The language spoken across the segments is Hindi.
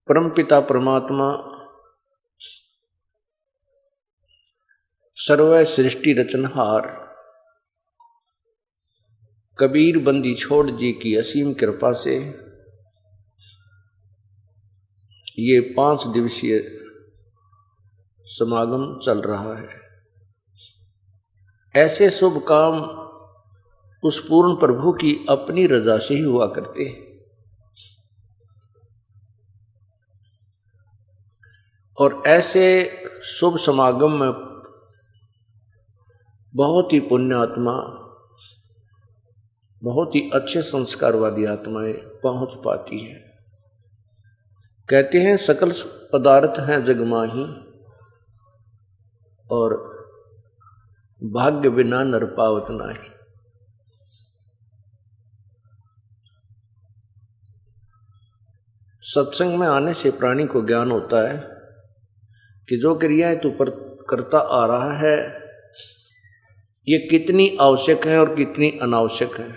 परमपिता परमात्मा सर्व सृष्टि रचनहार कबीर बंदी छोड़ जी की असीम कृपा से ये 5 दिवसीय समागम चल रहा है। ऐसे शुभ काम उस पूर्ण प्रभु की अपनी रजा से ही हुआ करते हैं और ऐसे शुभ समागम में बहुत ही पुण्य आत्मा, बहुत ही अच्छे संस्कारवादी आत्माएं पहुंच पाती हैं। कहते हैं सकल पदार्थ हैं जगमाही और भाग्य बिना नर पावत नाही। सत्संग में आने से प्राणी को ज्ञान होता है कि जो क्रियाएं तू करता आ रहा है ये कितनी आवश्यक है और कितनी अनावश्यक है।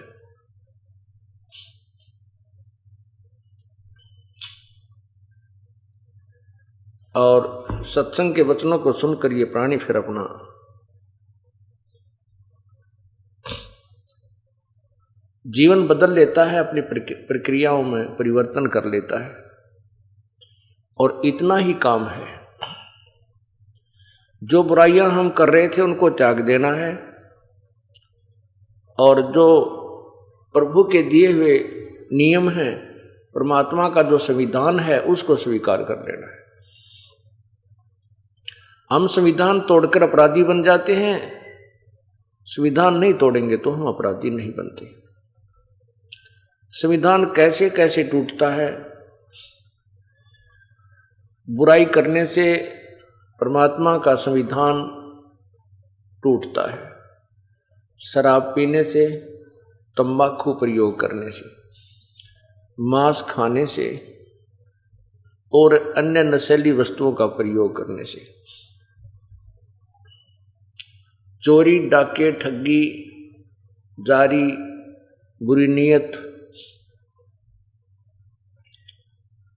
और सत्संग के वचनों को सुनकर ये प्राणी फिर अपना जीवन बदल लेता है, अपनी प्रक्रियाओं में परिवर्तन कर लेता है। और इतना ही काम है, जो बुराइयां हम कर रहे थे उनको त्याग देना है और जो प्रभु के दिए हुए नियम हैं, परमात्मा का जो संविधान है उसको स्वीकार कर लेना है। हम संविधान तोड़कर अपराधी बन जाते हैं, संविधान नहीं तोड़ेंगे तो हम अपराधी नहीं बनते। संविधान कैसे कैसे टूटता है, बुराई करने से परमात्मा का संविधान टूटता है, शराब पीने से, तंबाकू प्रयोग करने से, मांस खाने से और अन्य नशीली वस्तुओं का प्रयोग करने से, चोरी, डाके, ठगी, जारी, बुरी नीयत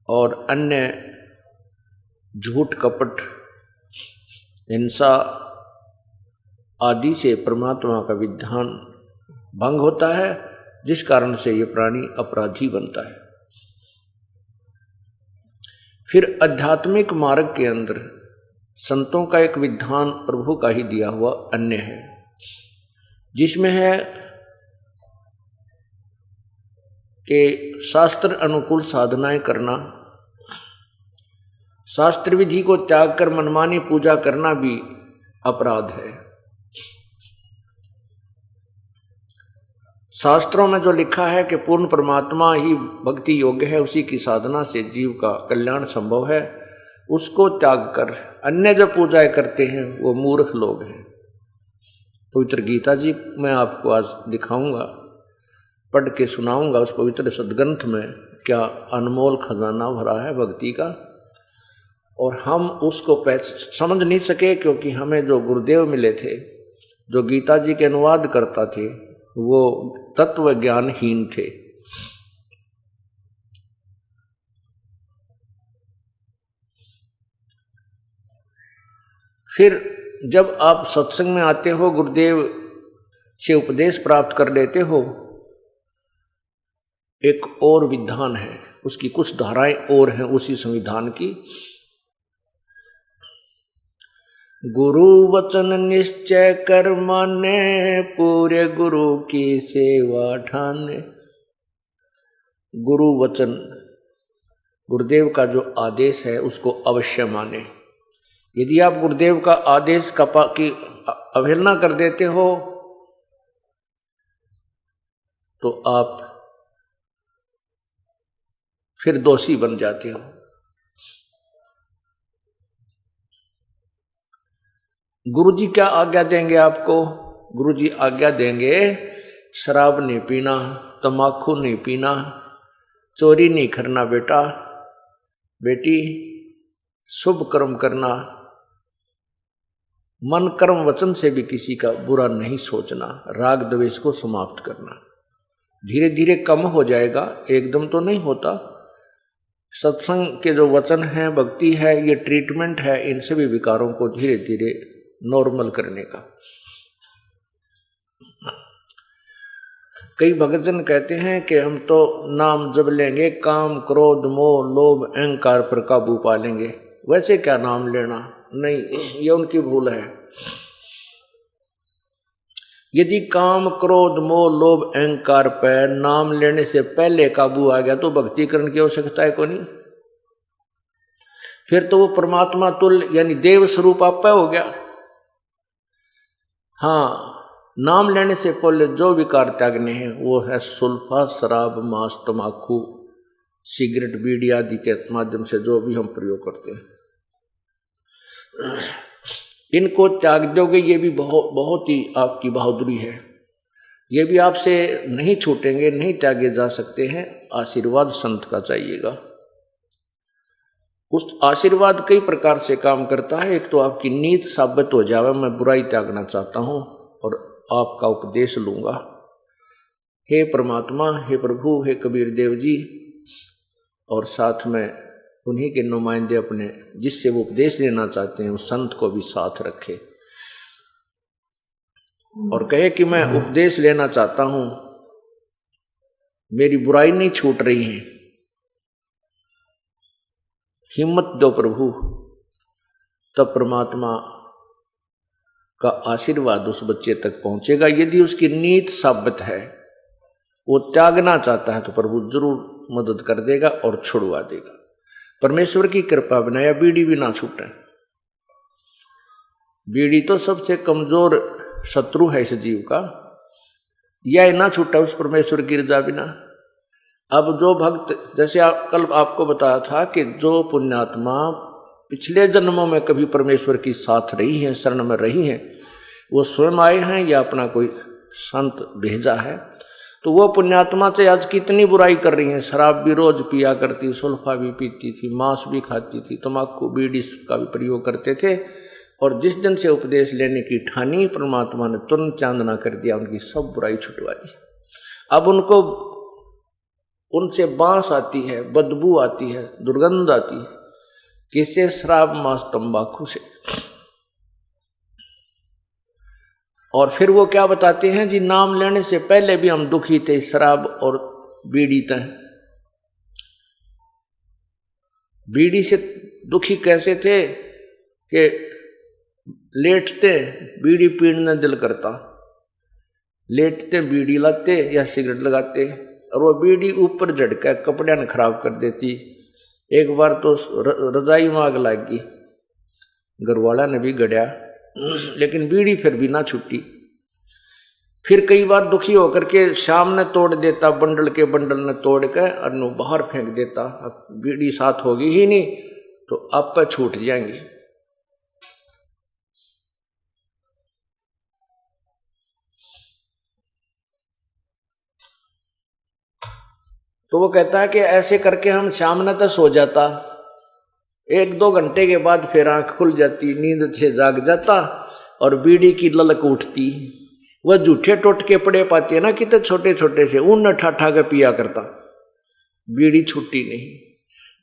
और अन्य झूठ, कपट, हिंसा आदि से परमात्मा का विधान भंग होता है, जिस कारण से ये प्राणी अपराधी बनता है। फिर आध्यात्मिक मार्ग के अंदर संतों का एक विधान प्रभु का ही दिया हुआ अन्य है, जिसमें है कि शास्त्र अनुकूल साधनाएं करना, शास्त्र विधि को त्याग कर मनमानी पूजा करना भी अपराध है। शास्त्रों में जो लिखा है कि पूर्ण परमात्मा ही भक्ति योग्य है, उसी की साधना से जीव का कल्याण संभव है, उसको त्याग कर अन्य जो पूजाएं करते हैं वो मूर्ख लोग हैं। पवित्र गीता जी मैं आपको आज दिखाऊंगा, पढ़ के सुनाऊंगा। उस पवित्र सदग्रंथ में क्या अनमोल खजाना भरा है भक्ति का, और हम उसको समझ नहीं सके क्योंकि हमें जो गुरुदेव मिले थे, जो गीता जी के अनुवाद करता थे, वो तत्व ज्ञानहीन थे। फिर जब आप सत्संग में आते हो, गुरुदेव से उपदेश प्राप्त कर लेते हो, एक और विधान है, उसकी कुछ धाराएं और हैं उसी संविधान की। गुरु वचन निश्चय कर माने, पूरे गुरु की सेवा ठाने। गुरु वचन, गुरुदेव का जो आदेश है उसको अवश्य माने। यदि आप गुरुदेव का आदेश की अवहेलना कर देते हो तो आप फिर दोषी बन जाते हो। गुरुजी क्या आज्ञा देंगे आपको? गुरुजी आज्ञा देंगे शराब नहीं पीना, तम्बाकू नहीं पीना, चोरी नहीं करना बेटा बेटी, शुभ कर्म करना, मन कर्म वचन से भी किसी का बुरा नहीं सोचना, राग द्वेष को समाप्त करना। धीरे धीरे कम हो जाएगा, एकदम तो नहीं होता, सत्संग के जो वचन हैं, भक्ति है, ये ट्रीटमेंट है इन सभी विकारों को धीरे धीरे नॉर्मल करने का। कई भक्तजन कहते हैं कि हम तो नाम जब लेंगे काम क्रोध मोह लोभ अहंकार पर काबू पा लेंगे। वैसे क्या नाम लेना, नहीं, ये उनकी भूल है। यदि काम क्रोध मोह लोभ अहंकार पर नाम लेने से पहले काबू आ गया तो भक्ति करने की आवश्यकता है को नहीं। फिर तो वो परमात्मा तुल्य यानी देव स्वरूप आप हो गया। हाँ, नाम लेने से पहले जो विकार त्यागने हैं वो है सुल्फा शराब मांस तम्बाकू सिगरेट बीड़ी आदि के माध्यम से जो भी हम प्रयोग करते हैं, इनको त्याग दोगे। ये भी बहुत ही आपकी बहादुरी है। ये भी आपसे नहीं छूटेंगे, नहीं त्यागे जा सकते हैं। आशीर्वाद संत का चाहिएगा। उस आशीर्वाद कई प्रकार से काम करता है। एक तो आपकी नीत साबित हो जावे, मैं बुराई त्यागना चाहता हूं और आपका उपदेश लूंगा। हे परमात्मा, हे प्रभु, हे कबीर देव जी, और साथ में उन्हीं के नुमाइंदे अपने जिससे वो उपदेश लेना चाहते हैं उस संत को भी साथ रखे और कहे कि मैं उपदेश लेना चाहता हूं, मेरी बुराई नहीं छूट रही है, हिम्मत दो प्रभु। तब परमात्मा का आशीर्वाद उस बच्चे तक पहुंचेगा। यदि उसकी नीत साबित है, वो त्यागना चाहता है, तो प्रभु जरूर मदद कर देगा और छुड़वा देगा। परमेश्वर की कृपा बनाया बीड़ी भी ना छूटे। बीड़ी तो सबसे कमजोर शत्रु है इस जीव का, यह ना छूटा उस परमेश्वर की रजा बिना। अब जो भक्त, जैसे कल आपको बताया था कि जो पुण्यात्मा पिछले जन्मों में कभी परमेश्वर की साथ रही हैं, शरण में रही हैं, वो स्वयं आए हैं या अपना कोई संत भेजा है, तो वो पुण्यात्मा से आज कितनी बुराई कर रही हैं। शराब भी रोज पिया करती, सुल्फा भी पीती थी, मांस भी खाती थी, तम्बाकू बीड़ी का भी प्रयोग करते थे। और जिस दिन से उपदेश लेने की ठानी, परमात्मा ने तुरंत चांदना कर दिया, उनकी सब बुराई छुटवा दी। अब उनको उनसे बांस आती है, बदबू आती है, दुर्गंध आती है। किससे? शराब मांस तंबाकू से। और फिर वो क्या बताते हैं जी, नाम लेने से पहले भी हम दुखी थे, शराब और बीड़ी तय। बीड़ी से दुखी कैसे थे कि लेटते बीड़ी पीने दिल करता, लेटते बीड़ी लाते या सिगरेट लगाते, और वो बीड़ी ऊपर झटका कपड़े ने खराब कर देती। एक बार तो रजाई में आग लग गई, घरवाला ने भी गड़िया, लेकिन बीड़ी फिर भी ना छुट्टी। फिर कई बार दुखी होकर के शाम ने तोड़ देता, बंडल के बंडल ने तोड़ के और नो बाहर फेंक देता। बीड़ी साथ होगी ही नहीं तो आप पे छूट जाएंगी। तो वो कहता है कि ऐसे करके हम सामने तक सो जाता, 1-2 घंटे के बाद फिर आंख खुल जाती, नींद से जाग जाता और बीड़ी की ललक उठती। वह झूठे टोटके पड़े पाते हैं ना, कितने छोटे छोटे से, उन ठा के पिया करता, बीड़ी छूटी नहीं।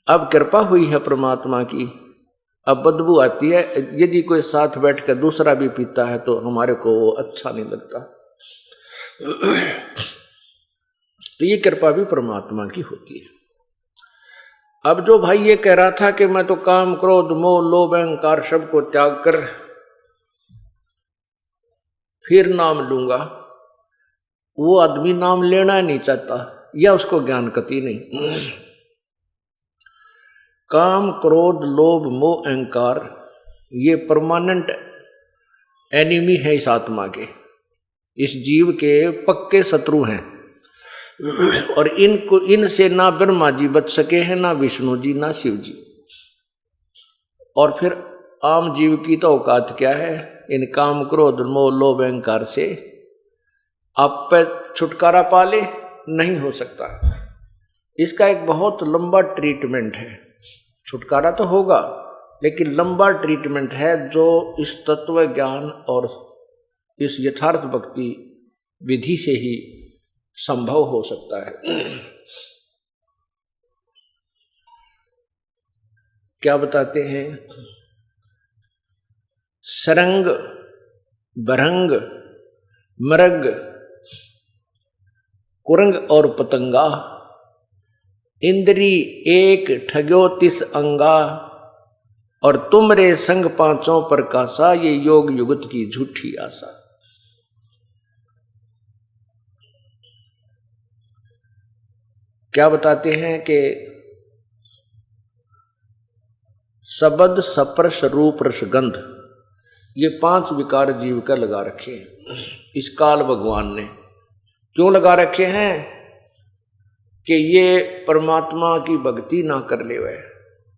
अब कृपा हुई है परमात्मा की, अब बदबू आती है। यदि कोई साथ बैठ कर दूसरा भी पीता है तो हमारे को वो अच्छा नहीं लगता। तो ये कृपा भी परमात्मा की होती है। अब जो भाई ये कह रहा था कि मैं तो काम क्रोध मोह लोभ अहंकार सबको त्याग कर फिर नाम लूंगा, वो आदमी नाम लेना नहीं चाहता या उसको ज्ञान कति नहीं। काम क्रोध लोभ मोह अहंकार ये परमानेंट एनिमी है इस आत्मा के, इस जीव के पक्के शत्रु हैं। और इनसे ना ब्रह्मा जी बच सके हैं, ना विष्णु जी, ना शिव जी। और फिर आम जीव की तो औकात क्या है, इन काम क्रोध मोह लोभ अहंकार से आप पे छुटकारा पाले नहीं हो सकता। इसका एक बहुत लंबा ट्रीटमेंट है। छुटकारा तो होगा लेकिन लंबा ट्रीटमेंट है, जो इस तत्व ज्ञान और इस यथार्थ भक्ति विधि से ही संभव हो सकता है। क्या बताते हैं? सरंग, भरंग, मृग, कुरंग और पतंगा, इंद्री एक ठग्यो तिस अंगा, और तुमरे संग पांचों प्रकाशा, ये योग युगत की झूठी आशा। क्या बताते हैं कि शब्द, स्पर्श, रूप, रसगंध, ये 5 विकार जीव का लगा रखे हैं इस काल भगवान ने। क्यों लगा रखे हैं? कि ये परमात्मा की भक्ति ना कर ले, वह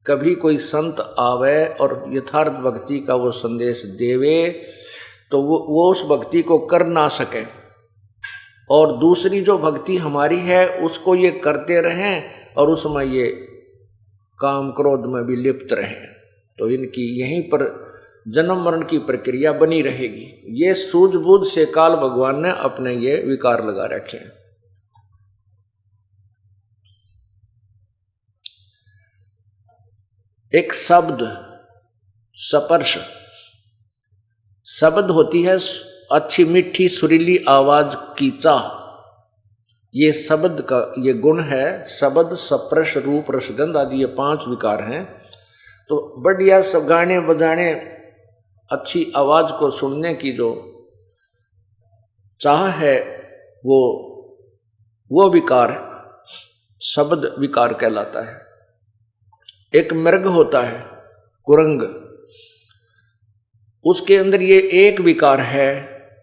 कभी कोई संत आवे और यथार्थ भक्ति का वो संदेश देवे तो वो उस भक्ति को कर ना सके, और दूसरी जो भक्ति हमारी है उसको ये करते रहें और उसमें ये काम क्रोध में भी लिप्त रहें, तो इनकी यहीं पर जन्म मरण की प्रक्रिया बनी रहेगी। ये सूझबूझ से काल भगवान ने अपने ये विकार लगा रखे हैं। एक शब्द, स्पर्श, शब्द होती है अच्छी मीठी सुरीली आवाज की चाह, ये शब्द का ये गुण है। शब्द, स्पर्श, रूप, रसगंध आदि ये 5 विकार हैं। तो बढ़िया सब गाने बजाने, अच्छी आवाज को सुनने की जो चाह है वो विकार शब्द विकार कहलाता है। एक मृग होता है कुरंग, उसके अंदर ये एक विकार है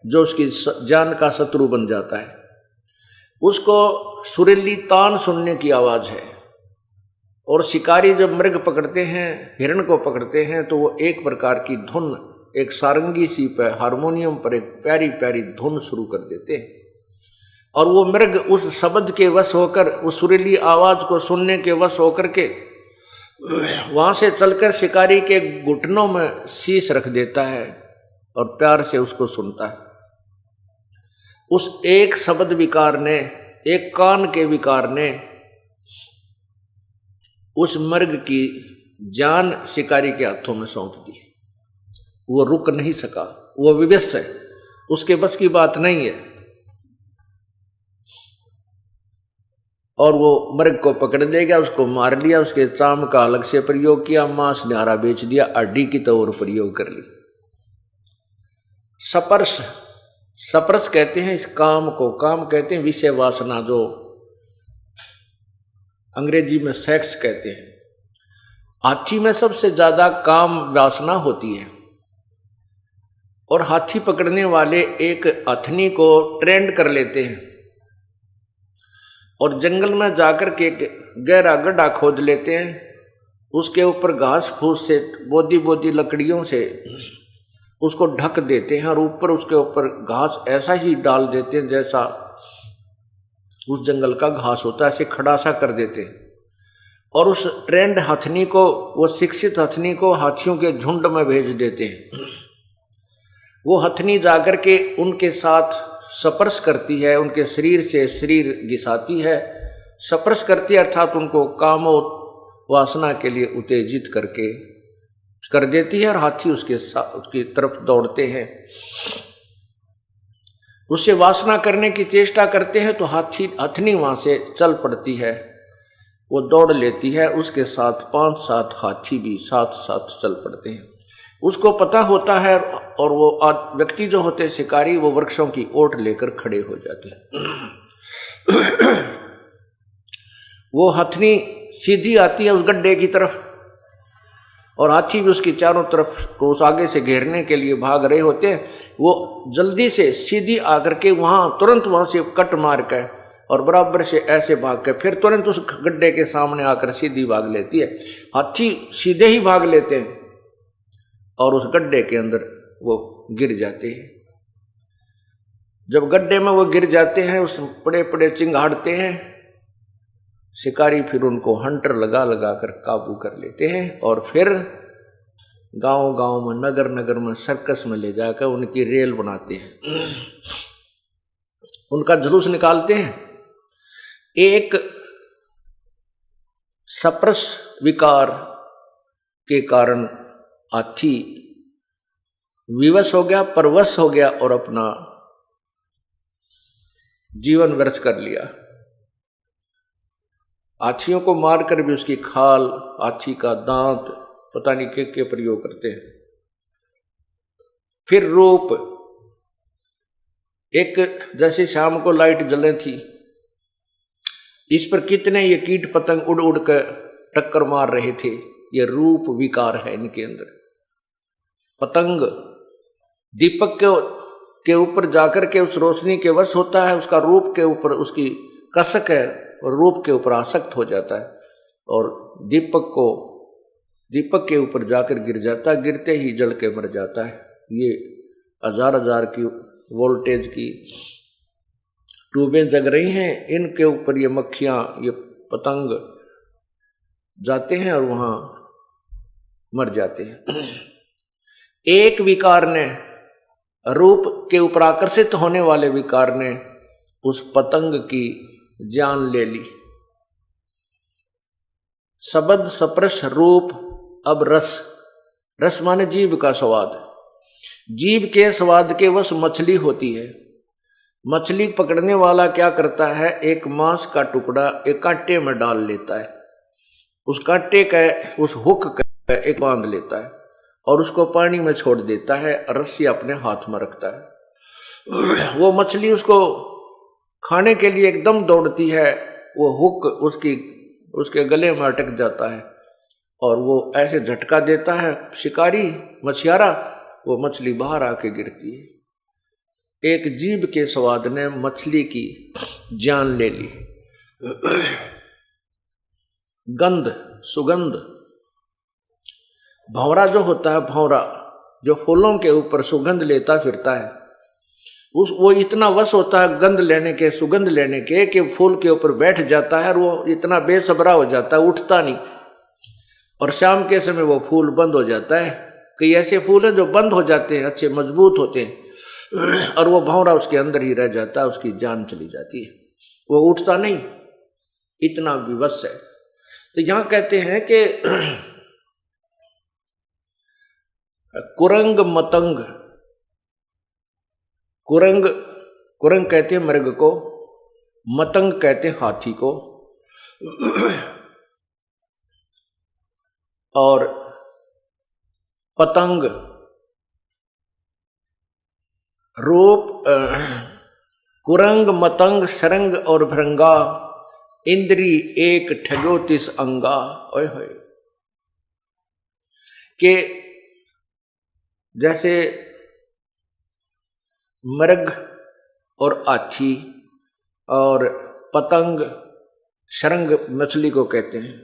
जो उसकी जान का शत्रु बन जाता है। उसको सुरीली तान सुनने की आवाज है, और शिकारी जब मृग पकड़ते हैं, हिरण को पकड़ते हैं, तो वो एक प्रकार की धुन, एक सारंगी सी पे हारमोनियम पर एक प्यारी प्यारी धुन शुरू कर देते हैं, और वो मृग उस शब्द के वश होकर, उस सुरीली आवाज को सुनने के वश होकर के वहां से चलकर शिकारी के घुटनों में शीश रख देता है और प्यार से उसको सुनता है। उस एक शब्द विकार ने, एक कान के विकार ने उस मृग की जान शिकारी के हाथों में सौंप दी। वो रुक नहीं सका, वो विवश है, उसके बस की बात नहीं है, और वो मृग को पकड़ लेगा, उसको मार लिया, उसके चाम का अलग से प्रयोग किया, मांस न्यारा बेच दिया, हड्डी की तौर प्रयोग कर ली। स्पर्श, स्पर्श कहते हैं इस काम को, काम कहते हैं विषय वासना, जो अंग्रेजी में सेक्स कहते हैं। हाथी में सबसे ज्यादा काम वासना होती है, और हाथी पकड़ने वाले एक हथनी को ट्रेंड कर लेते हैं और जंगल में जाकर के गहरा गड्ढा खोद लेते हैं, उसके ऊपर घास फूस से, बोदी बोदी लकड़ियों से उसको ढक देते हैं, और ऊपर उसके ऊपर घास ऐसा ही डाल देते हैं जैसा उस जंगल का घास होता है, ऐसे खड़ा सा कर देते हैं, और उस ट्रेंड हथनी को, वो शिक्षित हथनी को हाथियों के झुंड में भेज देते हैं। वो हथनी जाकर के उनके साथ स्पर्श करती है, उनके शरीर से शरीर घिसाती है, स्पर्श करती है, अर्थात उनको काम वासना के लिए उत्तेजित करके कर देती है, और हाथी उसकी तरफ दौड़ते हैं। उससे वासना करने की चेष्टा करते हैं तो हथनी वहां से चल पड़ती है, वो दौड़ लेती है, उसके साथ 5-7 हाथी भी साथ साथ चल पड़ते हैं। उसको पता होता है, और वो व्यक्ति जो होते हैं शिकारी, वो वृक्षों की ओट लेकर खड़े हो जाते हैं। वो हथनी सीधी आती है उस गड्ढे की तरफ, और हाथी भी उसकी चारों तरफ को उस आगे से घेरने के लिए भाग रहे होते हैं। वो जल्दी से सीधी आकर के तुरंत वहां से कट मार कर और बराबर से ऐसे भाग के फिर तुरंत उस गड्ढे के सामने आकर सीधी भाग लेती है। हाथी सीधे ही भाग लेते हैं और उस गड्ढे के अंदर वो गिर जाते हैं। जब गड्ढे में वो गिर जाते हैं, उस बड़े बड़े चिंगाड़ते हैं, शिकारी फिर उनको हंटर लगा लगा कर काबू कर लेते हैं, और फिर गांव गांव में, नगर नगर में, सर्कस में ले जाकर उनकी रेल बनाते हैं, उनका जुलूस निकालते हैं। एक सप्रस विकार के कारण हाथी विवश हो गया, परवश हो गया और अपना जीवन व्यर्थ कर लिया। हाथियों को मारकर भी उसकी खाल, हाथी का दांत, पता नहीं के प्रयोग करते हैं। फिर रूप, एक जैसे शाम को लाइट जले थी, इस पर कितने ये कीट पतंग उड़ उड़ कर टक्कर मार रहे थे। ये रूप विकार है इनके अंदर। पतंग दीपक के ऊपर जाकर के उस रोशनी के वश होता है, उसका रूप के ऊपर उसकी कसक है और रूप के ऊपर आसक्त हो जाता है और दीपक के ऊपर जाकर गिर जाता है, गिरते ही जल के मर जाता है। ये हजार की वोल्टेज की ट्यूबें जग रही हैं, इनके ऊपर ये मक्खियां, ये पतंग जाते हैं और वहां मर जाते हैं। एक विकार ने, रूप के ऊपर आकर्षित होने वाले विकार ने उस पतंग की जान ले ली। शब्द स्पर्श रूप, अब रस। रस माने जीभ का स्वाद। जीभ के स्वाद के वश मछली होती है। मछली पकड़ने वाला क्या करता है, एक मांस का टुकड़ा एक कांटे में डाल लेता है, उस कांटे का, उस हुक का एक बांध लेता है और उसको पानी में छोड़ देता है, रस्सी अपने हाथ में रखता है। वो मछली उसको खाने के लिए एकदम दौड़ती है, वो हुक उसके गले में अटक जाता है और वो ऐसे झटका देता है शिकारी, मछियारा, वो मछली बाहर आके गिरती है। एक जीभ के स्वाद ने मछली की जान ले ली। गंध, सुगंध। भंवरा जो होता है, भंवरा जो फूलों के ऊपर सुगंध लेता फिरता है, वो इतना वश होता है गंध लेने के, सुगंध लेने के, कि फूल के ऊपर बैठ जाता है और वो इतना बेसब्रा हो जाता है, उठता नहीं। और शाम के समय वो फूल बंद हो जाता है। कई ऐसे फूल हैं जो बंद हो जाते हैं, अच्छे मजबूत होते हैं, और वो भंवरा उसके अंदर ही रह जाता है, उसकी जान चली जाती है, वो उठता नहीं, इतना विवश है। तो यहां कहते हैं कि कुरंग मतंग, कुरंग कहते हैं मृग को, मतंग कहते हैं हाथी को, और पतंग रूप, कुरंग मतंग सरंग और भृंगा, इंद्री एक ठगो तिस अंगा। ओए होए, के जैसे मृग और हाथी और पतंग, शरंग मछली को कहते हैं,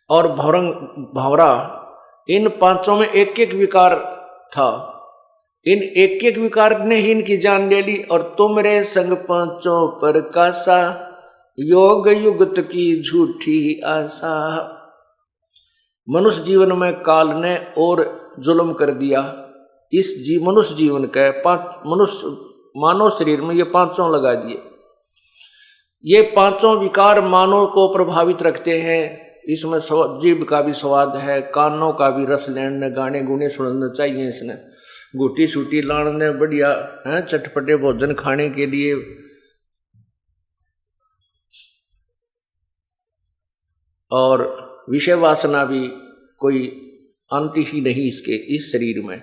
और भंवरा, इन पांचों में एक एक विकार था। इन एक एक विकार ने ही इनकी जान ले ली। और तुमरे संग पांचों पर कासा, योग युगत की झूठी आशा। मनुष्य जीवन में काल ने और जुल्म कर दिया। इस मनुष्य जीवन के मानव शरीर में ये पांचों लगा दिए। ये पांचों विकार मानव को प्रभावित रखते हैं। इसमें जीभ का भी स्वाद है, कानों का भी रस लेने, गाने गुने सुनने चाहिए इसने, गुटी सूटी लाने, बढ़िया है चटपटे भोजन खाने के लिए। और विषय वासना भी कोई अंत ही नहीं इसके, इस शरीर में।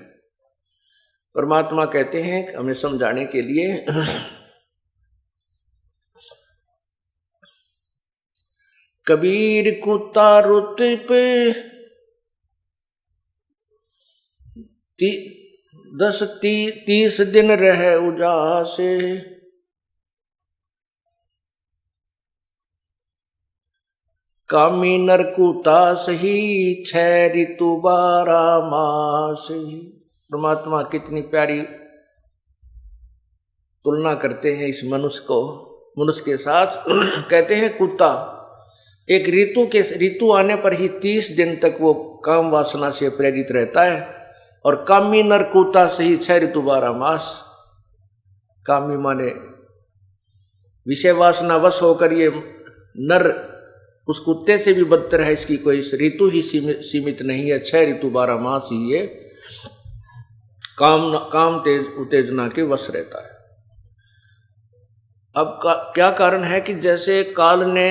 परमात्मा कहते हैं हमें समझाने के लिए, कबीर कुत्ता रुत पे 30 दिन रहे उजासे, कामी नर कुत्ता सही 6 ऋतु 12 मास। परमात्मा कितनी प्यारी तुलना करते हैं इस मनुष्य के साथ। कहते हैं कुत्ता एक ऋतु आने पर ही 30 दिन तक वो काम वासना से प्रेरित रहता है, और कामी नर कुत्ता से ही 6 ऋतु 12 मास। कामी माने विषय वासना वश होकर ये नर उस कुत्ते से भी बदतर है। इसकी कोई ऋतु ही सीमित नहीं है, 6 ऋतु 12 मास ही ये काम तेज उत्तेजना के वश रहता है। अब क्या कारण है कि जैसे काल ने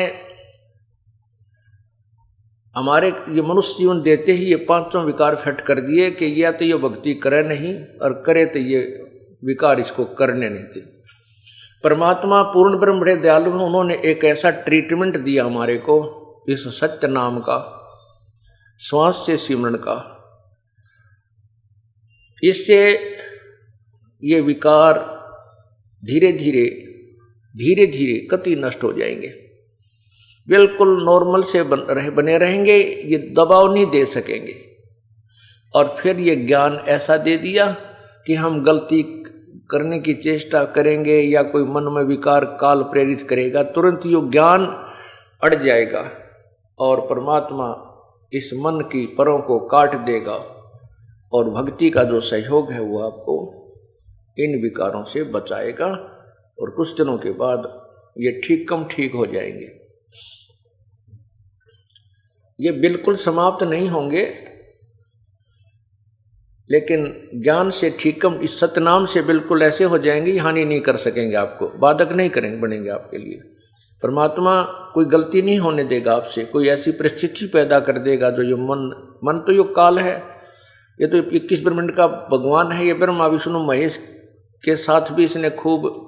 हमारे ये मनुष्य जीवन देते ही ये 5 विकार फिट कर दिए कि या तो ये भक्ति करे नहीं और करे तो ये विकार इसको करने नहीं थे। परमात्मा पूर्ण ब्रह्म बड़े दयालु हैं, उन्होंने एक ऐसा ट्रीटमेंट दिया हमारे को इस सत्य नाम का, श्वास से सिमरण का। इससे ये विकार धीरे धीरे कति नष्ट हो जाएंगे, बिल्कुल नॉर्मल से बने रहेंगे, ये दबाव नहीं दे सकेंगे। और फिर ये ज्ञान ऐसा दे दिया कि हम गलती करने की चेष्टा करेंगे या कोई मन में विकार काल प्रेरित करेगा, तुरंत ये ज्ञान अड़ जाएगा और परमात्मा इस मन की परों को काट देगा और भक्ति का जो सहयोग है वो आपको इन विकारों से बचाएगा और कुछ दिनों के बाद ये ठीक हो जाएंगे। ये बिल्कुल समाप्त नहीं होंगे, लेकिन ज्ञान से ठीकम इस सतनाम से बिल्कुल ऐसे हो जाएंगे, हानि नहीं कर सकेंगे, आपको बाधक नहीं करेंगे, बनेंगे आपके लिए। परमात्मा कोई गलती नहीं होने देगा आपसे, कोई ऐसी परिस्थिति पैदा कर देगा जो ये मन तो ये काल है, ये तो 21 ब्रह्मांड का भगवान है, ये ब्रह्मा विष्णु महेश के साथ भी इसने खूब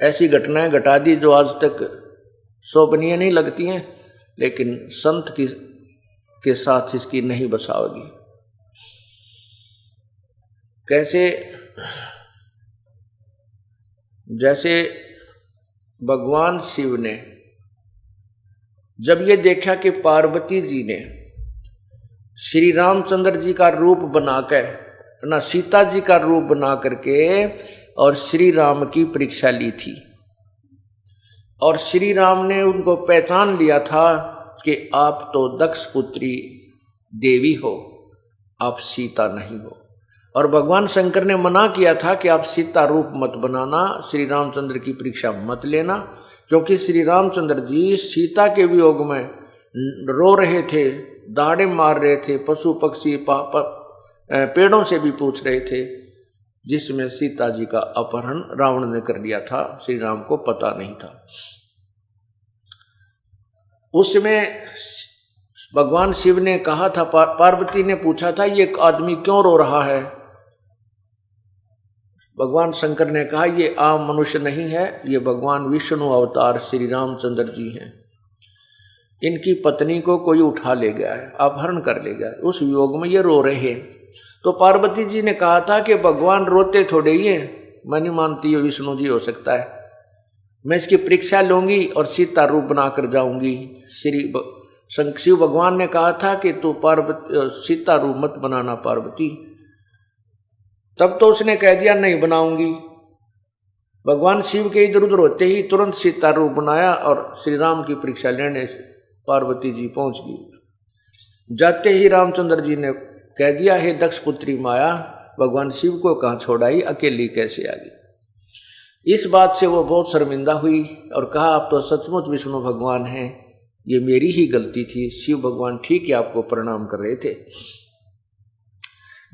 ऐसी घटनाएं घटा दी जो आज तक शोभनीय नहीं लगती हैं, लेकिन संत के साथ इसकी नहीं बसाओगी। कैसे? जैसे भगवान शिव ने जब ये देखा कि पार्वती जी ने श्री रामचंद्र जी का रूप बनाकर ना सीता जी का रूप बना करके और श्री राम की परीक्षा ली थी, और श्री राम ने उनको पहचान लिया था कि आप तो दक्ष पुत्री देवी हो, आप सीता नहीं हो। और भगवान शंकर ने मना किया था कि आप सीता रूप मत बनाना, श्री रामचंद्र की परीक्षा मत लेना, क्योंकि श्री रामचंद्र जी सीता के वियोग में रो रहे थे, दहाड़े मार रहे थे, पशु पक्षी पेड़ों से भी पूछ रहे थे, जिसमें सीता जी का अपहरण रावण ने कर लिया था, श्री राम को पता नहीं था। उसमें भगवान शिव ने कहा था, पार्वती ने पूछा था ये आदमी क्यों रो रहा है? भगवान शंकर ने कहा ये आम मनुष्य नहीं है, ये भगवान विष्णु अवतार श्री रामचंद्र जी हैं, इनकी पत्नी को कोई उठा ले गया है, अपहरण कर ले गया है, उस वियोग में ये रो रहे हैं। तो पार्वती जी ने कहा था कि भगवान रोते थोड़े ही हैं, मैं नहीं मानती ये विष्णु जी हो सकता है, मैं इसकी परीक्षा लूंगी और सीता रूप बनाकर जाऊंगी। शिव भगवान ने कहा था कि तू सीता रूप मत बनाना पार्वती, तब तो उसने कह दिया नहीं बनाऊंगी। भगवान शिव के इधर उधर होते ही तुरंत सीता रूप बनाया और श्री राम की परीक्षा लेने पार्वती जी पहुंच गई। जाते ही रामचंद्र जी ने कह दिया, हे दक्ष पुत्री माया, भगवान शिव को कहाँ छोड़ाई, अकेली कैसे आ गई। इस बात से वो बहुत शर्मिंदा हुई और कहा आप तो सचमुच विष्णु भगवान हैं, ये मेरी ही गलती थी, शिव भगवान ठीक है आपको प्रणाम कर रहे थे।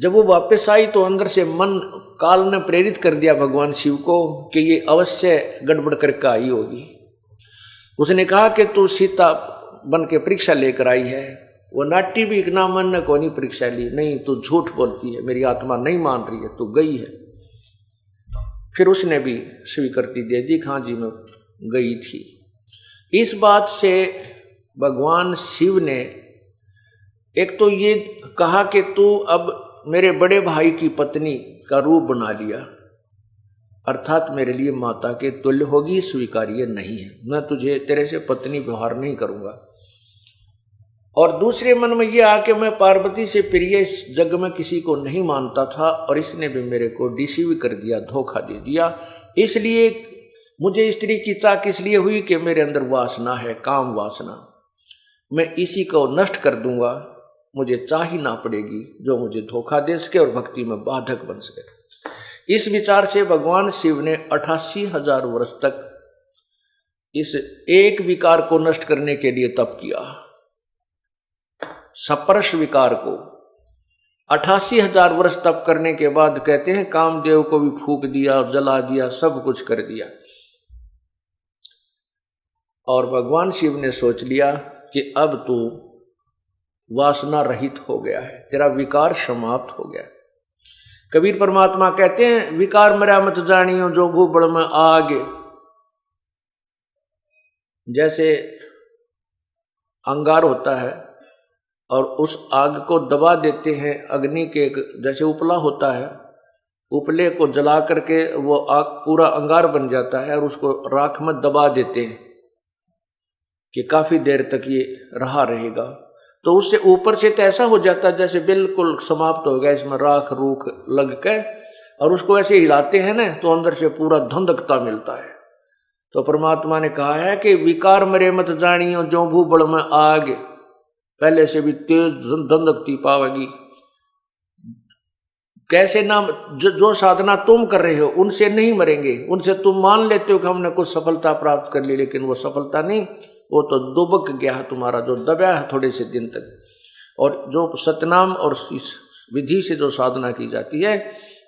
जब वो वापस आई तो अंदर से मन काल ने प्रेरित कर दिया भगवान शिव को कि ये अवश्य गड़बड़ करके आई होगी। उसने कहा कि तू सीता बन के परीक्षा लेकर आई है। वो नाटी भी इतना मन ने को नहीं परीक्षा ली, नहीं तू झूठ बोलती है, मेरी आत्मा नहीं मान रही है, तू गई है। फिर उसने भी स्वीकृति दे दी, हाँ जी मैं गई थी। इस बात से भगवान शिव ने एक तो ये कहा कि तू अब मेरे बड़े भाई की पत्नी का रूप बना लिया, अर्थात मेरे लिए माता के तुल्य होगी, स्वीकार्य नहीं है, मैं तुझे तेरे से पत्नी व्यवहार नहीं करूंगा। और दूसरे मन में ये आके मैं पार्वती से प्रिय इस जग में किसी को नहीं मानता था और इसने भी मेरे को डिसीव कर दिया, धोखा दे दिया। इसलिए मुझे स्त्री की चाह किस लिए हुई कि मेरे अंदर वासना है, काम वासना, मैं इसी को नष्ट कर दूंगा, मुझे चाह ही ना पड़ेगी जो मुझे धोखा दे सके और भक्ति में बाधक बन सके। इस विचार से भगवान शिव ने 88,000 वर्ष तक इस एक विकार को नष्ट करने के लिए तप किया, सप्रश विकार को। 88,000 वर्ष तप करने के बाद कहते हैं कामदेव को भी फूंक दिया, जला दिया, सब कुछ कर दिया। और भगवान शिव ने सोच लिया कि अब तू वासना रहित हो गया है, तेरा विकार समाप्त हो गया। कबीर परमात्मा कहते हैं विकार मरा मत जानियो जो भूबड़ में आग। जैसे अंगार होता है और उस आग को दबा देते हैं, अग्नि के जैसे उपला होता है, उपले को जला करके वो आग पूरा अंगार बन जाता है और उसको राख में दबा देते हैं कि काफी देर तक ये रहा रहेगा। तो उससे ऊपर से तो ऐसा हो जाता है जैसे बिल्कुल समाप्त हो गया, इसमें राख रूख लग के, और उसको ऐसे हिलाते हैं ना तो अंदर से पूरा धंधकता मिलता है। तो परमात्मा ने कहा है कि विकार मरे मत जानियो जो भूबड़ में आग, पहले से भी तेज धंधकती पावेगी। कैसे ना जो साधना तुम कर रहे हो उनसे नहीं मरेंगे, उनसे तुम मान लेते हो कि हमने कुछ सफलता प्राप्त कर ली, लेकिन वो सफलता नहीं, वो तो दुबक गया है तुम्हारा, जो दबा है थोड़े से दिन तक। और जो सतनाम और इस विधि से जो साधना की जाती है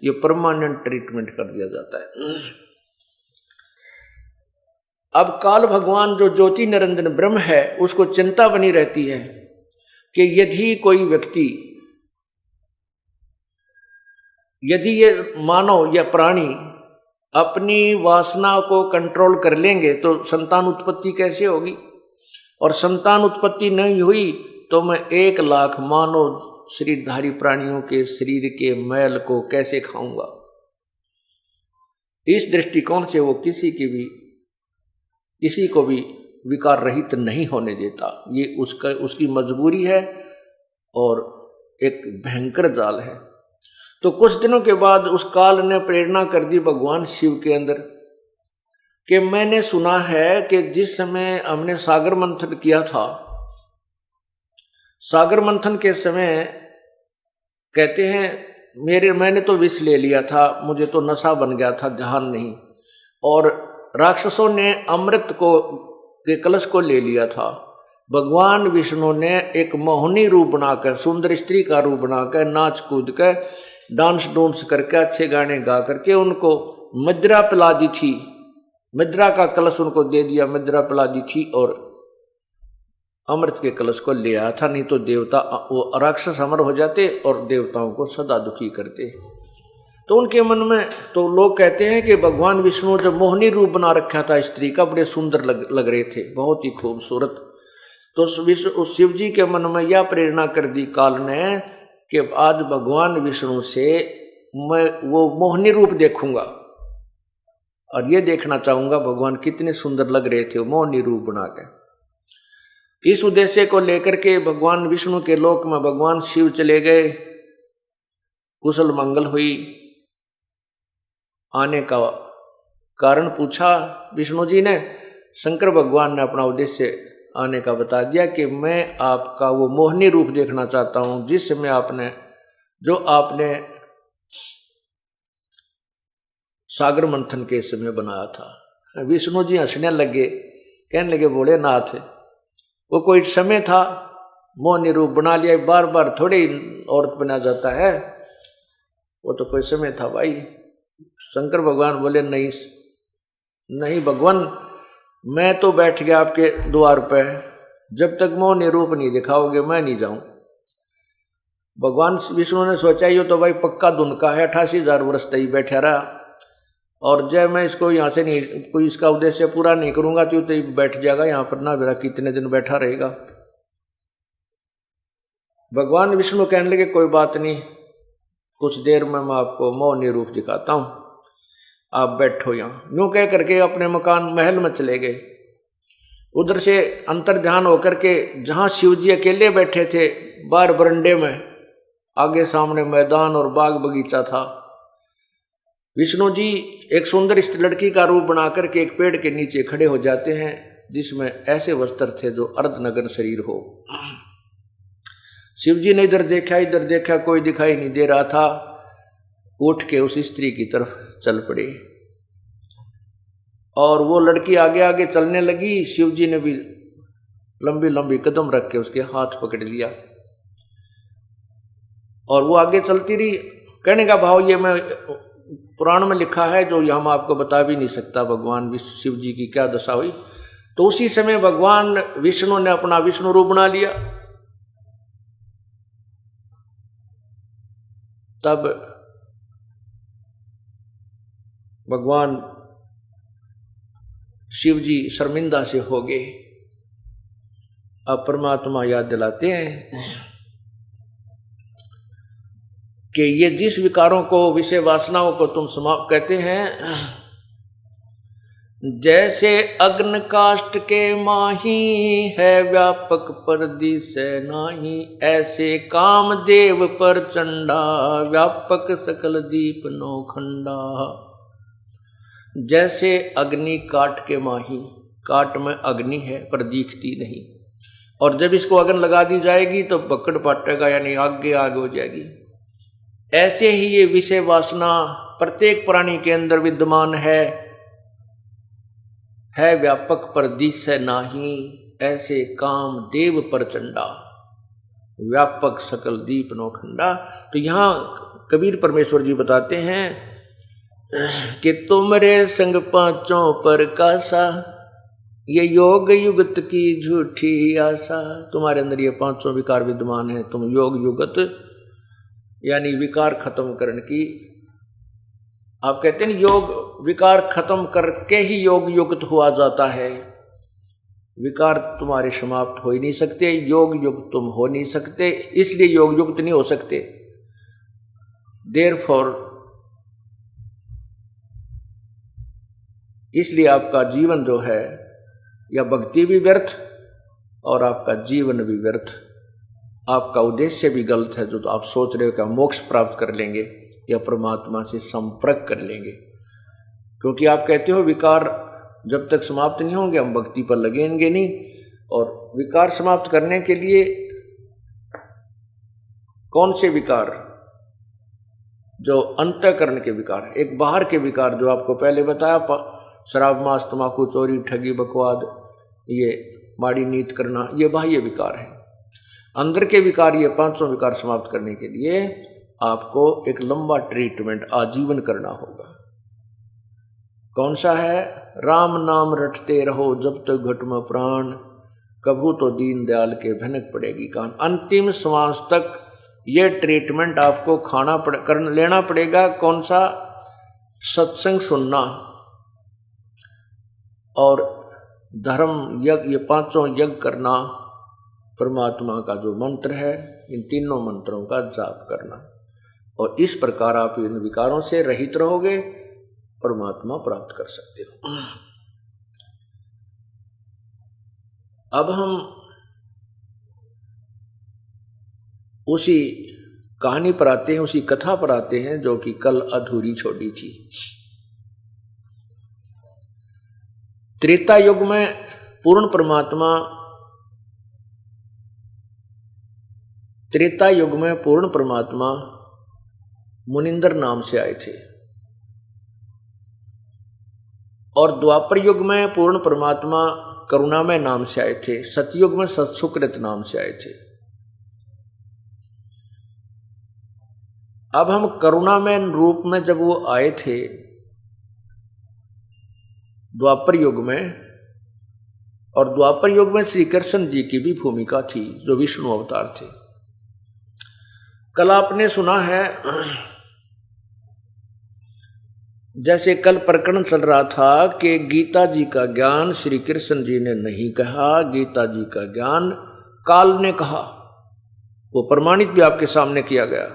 ये परमानेंट ट्रीटमेंट कर दिया जाता है। अब काल भगवान जो ज्योति निरंजन ब्रह्म है उसको चिंता बनी रहती है कि यदि कोई व्यक्ति, यदि ये मानव या प्राणी अपनी वासना को कंट्रोल कर लेंगे तो संतान उत्पत्ति कैसे होगी, और संतान उत्पत्ति नहीं हुई तो मैं 1 लाख मानव शरीरधारी प्राणियों के शरीर के मैल को कैसे खाऊंगा। इस दृष्टिकोण से वो किसी को भी विकार रहित नहीं होने देता। ये उसकी मजबूरी है और एक भयंकर जाल है। तो कुछ दिनों के बाद उस काल ने प्रेरणा कर दी भगवान शिव के अंदर कि मैंने सुना है कि जिस समय हमने सागर मंथन किया था, सागर मंथन के समय कहते हैं मैंने तो विष ले लिया था, मुझे तो नशा बन गया था, ध्यान नहीं, और राक्षसों ने अमृत के कलश को ले लिया था। भगवान विष्णु ने एक मोहनी रूप बनाकर, सुंदर स्त्री का रूप बनाकर, नाच कूद कर, डांस डूंस करके, अच्छे गाने गा करके उनको मदिरा पिला दी थी। मदिरा का कलश उनको दे दिया, मदिरा पिला दी थी और अमृत के कलश को ले आया था, नहीं तो देवता वो राक्षस अमर हो जाते और देवताओं को सदा दुखी करते। तो उनके मन में तो लोग कहते हैं कि भगवान विष्णु जब मोहनी रूप बना रखा था स्त्री का, बड़े सुंदर लग रहे थे, बहुत ही खूबसूरत। तो उस शिव जी के मन में यह प्रेरणा कर दी काल ने कि आज भगवान विष्णु से मैं वो मोहनी रूप देखूंगा और ये देखना चाहूंगा भगवान कितने सुंदर लग रहे थे मोहनी रूप बना के। इस उद्देश्य को लेकर के भगवान विष्णु के लोक में भगवान शिव चले गए। कुशल मंगल हुई। आने का कारण पूछा विष्णु जी ने, शंकर भगवान ने अपना उद्देश्य आने का बता दिया कि मैं आपका वो मोहनी रूप देखना चाहता हूं जिस समय आपने सागर मंथन के समय बनाया था। विष्णु जी हंसने लगे, कहने लगे भोलेनाथ वो कोई समय था, मोहनी रूप बना लिया, बार बार थोड़ी औरत बना जाता है, वो तो कोई समय था भाई। शंकर भगवान बोले नहीं भगवान, मैं तो बैठ गया आपके द्वार पे, जब तक मोहनी रूप नहीं दिखाओगे मैं नहीं जाऊं। भगवान विष्णु ने सोचा ये तो भाई पक्का दुनका है, 88,000 वर्ष तक ही बैठा रहा, और जब मैं इसको यहाँ से नहीं कोई इसका उद्देश्य पूरा नहीं करूंगा तो ये बैठ जाएगा यहाँ पर, ना मेरा कितने दिन बैठा रहेगा। भगवान विष्णु कहने लगे कोई बात नहीं, कुछ देर में मैं आपको मोहनी रूप दिखाता हूं, आप बैठो यहाँ। यूं कह करके अपने मकान महल में चले गए। उधर से अंतर ध्यान होकर के जहां शिव जी अकेले बैठे थे, बाहर बरंडे में, आगे सामने मैदान और बाग बगीचा था। विष्णु जी एक सुंदर लड़की का रूप बना करके एक पेड़ के नीचे खड़े हो जाते हैं जिसमें ऐसे वस्त्र थे जो अर्धनग्न शरीर हो। शिव जी ने इधर देखा, कोई दिखाई नहीं दे रहा था। उठ के उस स्त्री की तरफ चल पड़े। और वो लड़की आगे आगे चलने लगी, शिव जी ने भी लंबी लंबी कदम रख के उसके हाथ पकड़ लिया और वो आगे चलती रही। कहने का भाव ये मैं पुराण में लिखा है जो हम आपको बता भी नहीं सकता भगवान शिव जी की क्या दशा हुई। तो उसी समय भगवान विष्णु ने अपना विष्णु रूप बना लिया। तब भगवान शिव जी शर्मिंदा से हो गए। अब परमात्मा याद दिलाते हैं कि ये जिस विकारों को, विषय वासनाओं को तुम समाप्त कहते हैं, जैसे अग्न काष्ठ के माही है व्यापक परदिश नाही, ऐसे कामदेव पर चंडा व्यापक सकल दीप नौखंडा। जैसे अग्नि काट के माही, काट में अग्नि है पर दिखती नहीं, और जब इसको अग्नि लगा दी जाएगी तो पकड़ पाटेगा, यानी आगे आग हो जाएगी। ऐसे ही ये विषय वासना प्रत्येक प्राणी के अंदर विद्यमान है व्यापक पर दिशे नाही, ऐसे काम देव प्रचंडा व्यापक सकल दीप नौखंडा। तो यहाँ कबीर परमेश्वर जी बताते हैं कि तुमरे संग पांचों पर कासा, ये योग युगत की झूठी आशा। तुम्हारे अंदर ये पांचों विकार विद्यमान है, तुम योग युगत यानी विकार खत्म करने की, आप कहते हैं योग विकार खत्म करके ही योग युक्त हुआ जाता है। विकार तुम्हारे समाप्त हो ही नहीं सकते, योग युक्त तुम हो नहीं सकते, इसलिए योग युक्त नहीं हो सकते। देयरफॉर इसलिए आपका जीवन जो है या भक्ति भी व्यर्थ और आपका जीवन भी व्यर्थ, आपका उद्देश्य भी गलत है। जो तो आप सोच रहे हो कि मोक्ष प्राप्त कर लेंगे या परमात्मा से संपर्क कर लेंगे, क्योंकि आप कहते हो विकार जब तक समाप्त नहीं होंगे हम भक्ति पर लगेंगे नहीं। और विकार समाप्त करने के लिए कौन से विकार? जो अंतःकरण के विकार, एक बाहर के विकार जो आपको पहले बताया, शराब मांस तंबाकू चोरी ठगी बकवाद, ये माड़ी नीत करना, ये बाह्य विकार है। अंदर के विकार, ये पांचों विकार समाप्त करने के लिए आपको एक लंबा ट्रीटमेंट आजीवन करना होगा। कौन सा है? राम नाम रटते रहो जब तक घट में प्राण, कभू तो दीन दयाल के भनक पड़ेगी कान। अंतिम श्वास तक ये ट्रीटमेंट आपको लेना पड़ेगा। कौन सा? सत्संग सुनना और धर्म यज्ञ, ये पांचों यज्ञ करना, परमात्मा का जो मंत्र है इन तीनों मंत्रों का जाप करना, और इस प्रकार आप इन विकारों से रहित रहोगे, परमात्मा प्राप्त कर सकते हो। अब हम उसी कहानी पर आते हैं, उसी कथा पर आते हैं जो कि कल अधूरी छोड़ी थी। त्रेता युग में पूर्ण परमात्मा मुनिंदर नाम से आए थे, और द्वापर युग में पूर्ण परमात्मा करुणामय नाम से आए थे, सतयुग में सत्सुकृत नाम से आए थे। अब हम करुणामय रूप में जब वो आए थे द्वापर युग में, और द्वापर युग में श्री कृष्ण जी की भी भूमिका थी जो विष्णु अवतार थे। कल आपने सुना है, जैसे कल प्रकरण चल रहा था कि गीता जी का ज्ञान श्री कृष्ण जी ने नहीं कहा, गीता जी का ज्ञान काल ने कहा। वो प्रमाणित भी आपके सामने किया गया।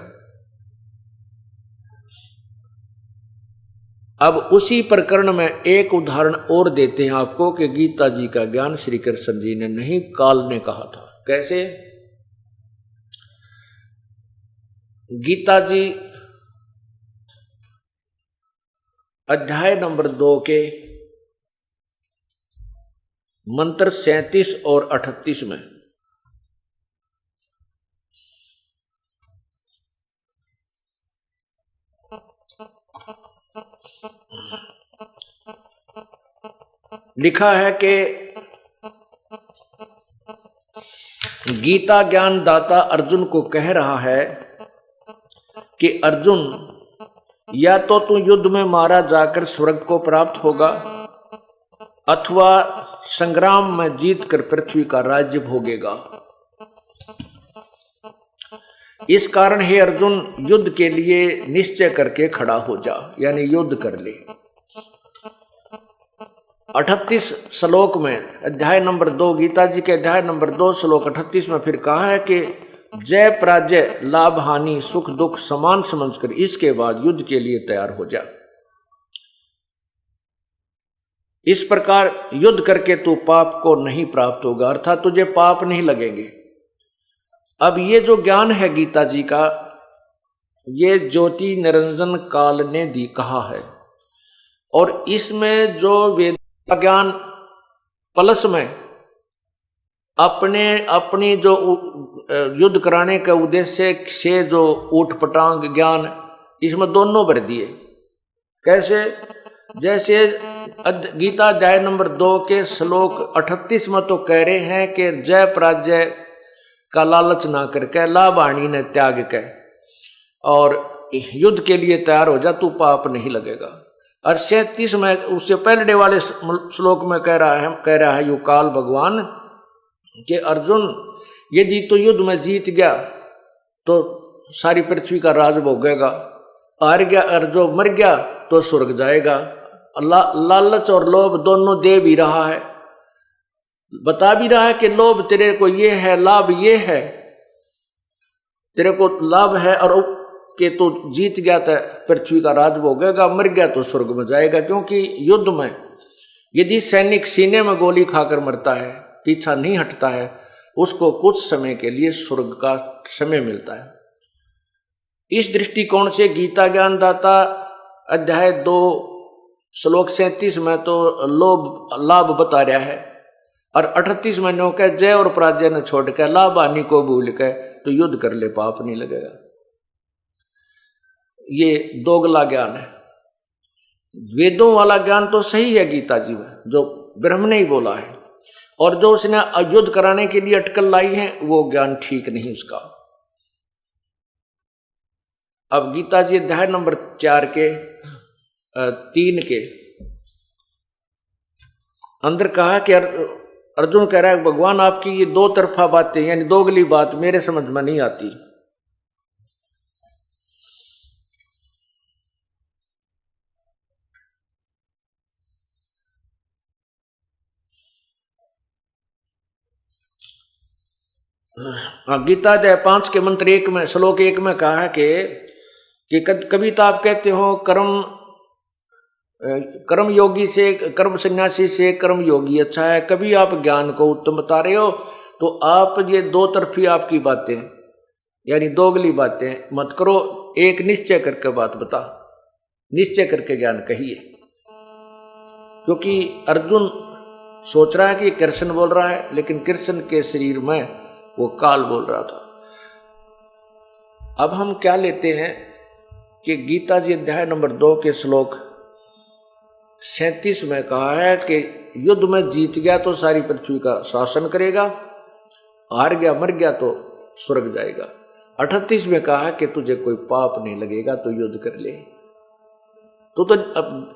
अब उसी प्रकरण में एक उदाहरण और देते हैं आपको कि गीता जी का ज्ञान श्री कृष्ण जी ने नहीं, काल ने कहा था। कैसे? गीता जी अध्याय नंबर 2 के मंत्र 37 और 38 में लिखा है कि गीता ज्ञान दाता अर्जुन को कह रहा है कि अर्जुन, या तो तू युद्ध में मारा जाकर स्वर्ग को प्राप्त होगा अथवा संग्राम में जीतकर पृथ्वी का राज्य भोगेगा। इस कारण हे अर्जुन, युद्ध के लिए निश्चय करके खड़ा हो जा, यानी युद्ध कर ले। 38 श्लोक में अध्याय नंबर 2, गीता जी के अध्याय नंबर 2 श्लोक 38 में फिर कहा है कि जय पराजय, लाभ हानि, सुख दुख समान समझकर इसके बाद युद्ध के लिए तैयार हो जा। इस प्रकार युद्ध करके तू पाप को नहीं प्राप्त होगा, अर्थात तुझे पाप नहीं लगेंगे। अब ये जो ज्ञान है गीता जी का, ये ज्योति निरंजन काल ने दी कहा है, और इसमें जो वेद का ज्ञान प्लस में अपनी जो युद्ध कराने के उद्देश्य से जो ऊटपटांग ज्ञान, इसमें दोनों भर दिए। कैसे? जैसे गीता अध्याय नंबर 2 के श्लोक 38 में तो कह रहे हैं कि जय पराजय का लालच ना करके, लाभ हानि ने त्याग के और युद्ध के लिए तैयार हो जा, तू पाप नहीं लगेगा। और 37 में उससे पहले वाले श्लोक में कह रहा है यू काल भगवान कि अर्जुन, यदि तू युद्ध में जीत गया तो सारी पृथ्वी का राज भोगेगा, हार गया और जो मर गया तो स्वर्ग जाएगा। लालच और लोभ दोनों दे भी रहा है, बता भी रहा है कि लोभ तेरे को ये है, लाभ ये है, तेरे को लाभ है और कि तू जीत गया तो पृथ्वी का राज भोगेगा, मर गया तो स्वर्ग में जाएगा। क्योंकि युद्ध में यदि सैनिक सीने में गोली खाकर मरता है, पीछा नहीं हटता है, उसको कुछ समय के लिए स्वर्ग का समय मिलता है। इस दृष्टिकोण से गीता ज्ञान दाता अध्याय 2 श्लोक 37 में तो लाभ बता रहा है, और 38 में नो कह जय और पराजय ने छोड़ के लाभ हानि को भूल के तो युद्ध कर ले, पाप नहीं लगेगा। ये दोगला ज्ञान है। वेदों वाला ज्ञान तो सही है गीता जी में, जो ब्रह्म ने ही बोला है, और जो उसने युद्ध कराने के लिए अटकल लाई है वो ज्ञान ठीक नहीं उसका। अब गीता जी अध्याय नंबर 4 के 3 के अंदर कहा कि अर्जुन कह रहा है भगवान, आपकी ये दो तरफा बातें यानी दोगली बात मेरे समझ में नहीं आती। गीता अध्याय 5 के मंत्र 1 में श्लोक 1 में कहा है कि कभी तो आप कहते हो कर्म योगी से, कर्म सन्यासी से कर्म योगी अच्छा है, कभी आप ज्ञान को उत्तम बता रहे हो, तो आप ये दो तरफी आपकी बातें यानी दोगली बातें मत करो, एक निश्चय करके बात बता, निश्चय करके ज्ञान कहिए। क्योंकि अर्जुन सोच रहा है कि कृष्ण बोल रहा है, लेकिन कृष्ण के शरीर में वो काल बोल रहा था। अब हम क्या लेते हैं कि गीता जी अध्याय नंबर 2 के श्लोक 37 में कहा है कि युद्ध में जीत गया तो सारी पृथ्वी का शासन करेगा, हार गया मर गया तो स्वर्ग जाएगा। 38 में कहा है कि तुझे कोई पाप नहीं लगेगा तो युद्ध कर ले। तो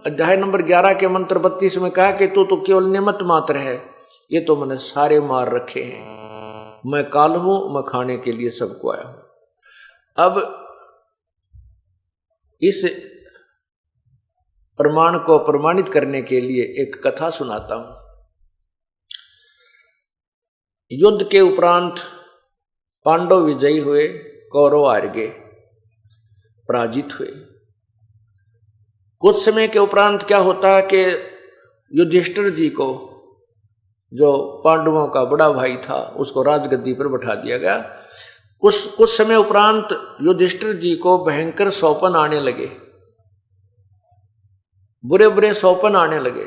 अध्याय नंबर 11 के मंत्र 32 में कहा कि तू तो केवल निमित्त मात्र है, ये तो मैंने सारे मार रखे हैं, मैं काल हूं, मैं खाने के लिए सबको आया हूं। अब इस प्रमाण को प्रमाणित करने के लिए एक कथा सुनाता हूं। युद्ध के उपरांत पांडव विजयी हुए, कौरव हार गए, पराजित हुए। कुछ समय के उपरांत क्या होता है कि युधिष्ठिर जी को, जो पांडवों का बड़ा भाई था, उसको राजगद्दी पर बैठा दिया गया। कुछ समय उपरांत युधिष्ठिर जी को भयंकर सौपन आने लगे, बुरे बुरे सौपन आने लगे।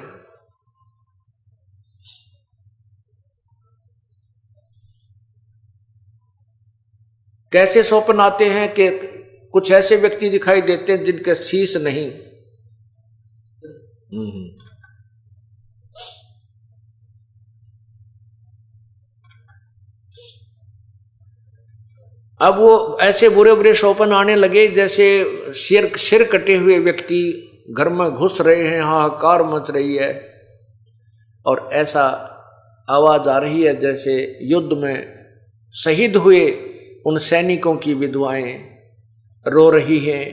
कैसे सौपन आते हैं कि कुछ ऐसे व्यक्ति दिखाई देते हैं जिनके शीश नहीं, अब वो ऐसे बुरे बुरे स्वप्न आने लगे जैसे सिर कटे हुए व्यक्ति घर में घुस रहे हैं, हाहाकार मच रही है, और ऐसा आवाज आ रही है जैसे युद्ध में शहीद हुए उन सैनिकों की विधवाएं रो रही हैं